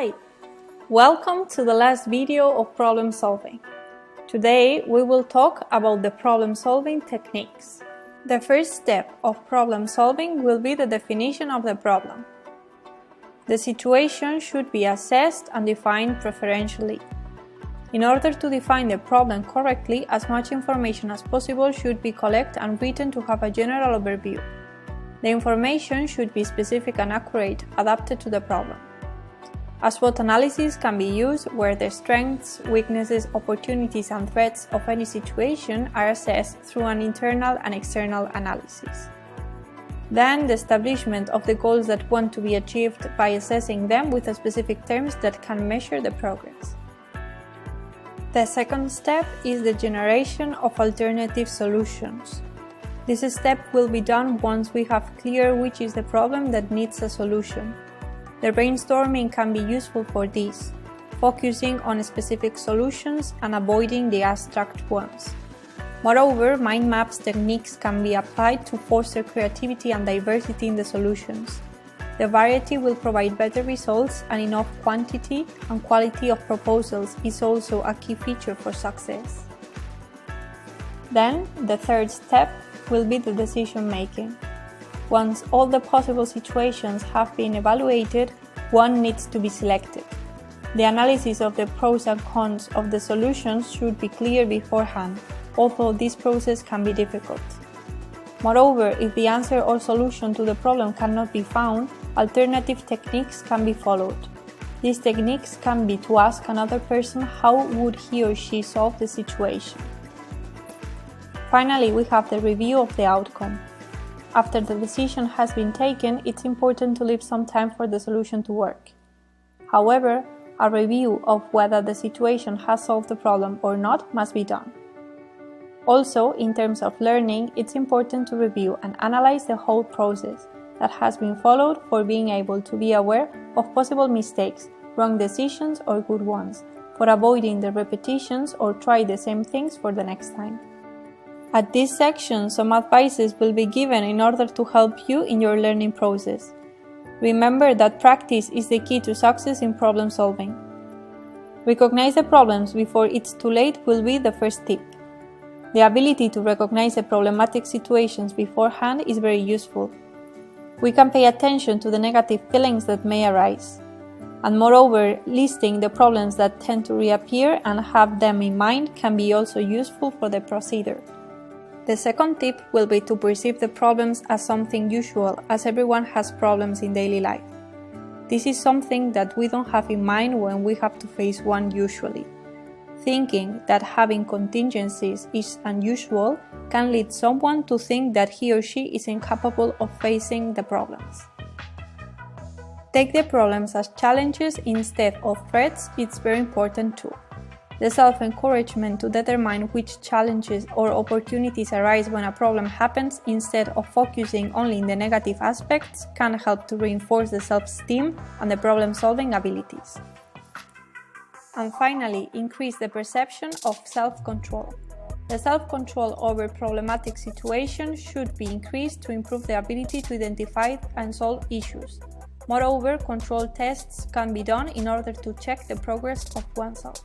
Hi! Welcome to the last video of problem solving. Today we will talk about the problem solving techniques. The first step of problem solving will be the definition of the problem. The situation should be assessed and defined preferentially. In order to define the problem correctly, as much information as possible should be collected and written to have a general overview. The information should be specific and accurate, adapted to the problem. A SWOT analysis can be used where the strengths, weaknesses, opportunities and threats of any situation are assessed through an internal and external analysis. Then, the establishment of the goals that want to be achieved by assessing them with specific terms that can measure the progress. The second step is the generation of alternative solutions. This step will be done once we have clear which is the problem that needs a solution. The brainstorming can be useful for this, focusing on specific solutions and avoiding the abstract ones. Moreover, mind maps techniques can be applied to foster creativity and diversity in the solutions. The variety will provide better results, and enough quantity and quality of proposals is also a key feature for success. Then, the third step will be the decision making. Once all the possible situations have been evaluated, one needs to be selected. The analysis of the pros and cons of the solutions should be clear beforehand, although this process can be difficult. Moreover, if the answer or solution to the problem cannot be found, alternative techniques can be followed. These techniques can be to ask another person how would he or she solve the situation. Finally, we have the review of the outcome. After the decision has been taken, it's important to leave some time for the solution to work. However, a review of whether the situation has solved the problem or not must be done. Also, in terms of learning, it's important to review and analyze the whole process that has been followed for being able to be aware of possible mistakes, wrong decisions or good ones, for avoiding the repetitions or try the same things for the next time. At this section, some advices will be given in order to help you in your learning process. Remember that practice is the key to success in problem solving. Recognize the problems before it's too late will be the first tip. The ability to recognize the problematic situations beforehand is very useful. We can pay attention to the negative feelings that may arise. And moreover, listing the problems that tend to reappear and have them in mind can be also useful for the procedure. The second tip will be to perceive the problems as something usual, as everyone has problems in daily life. This is something that we don't have in mind when we have to face one usually. Thinking that having contingencies is unusual can lead someone to think that he or she is incapable of facing the problems. Take the problems as challenges instead of threats, it's very important too. The self-encouragement to determine which challenges or opportunities arise when a problem happens instead of focusing only in the negative aspects can help to reinforce the self-esteem and the problem-solving abilities. And finally, increase the perception of self-control. The self-control over problematic situations should be increased to improve the ability to identify and solve issues. Moreover, control tests can be done in order to check the progress of oneself.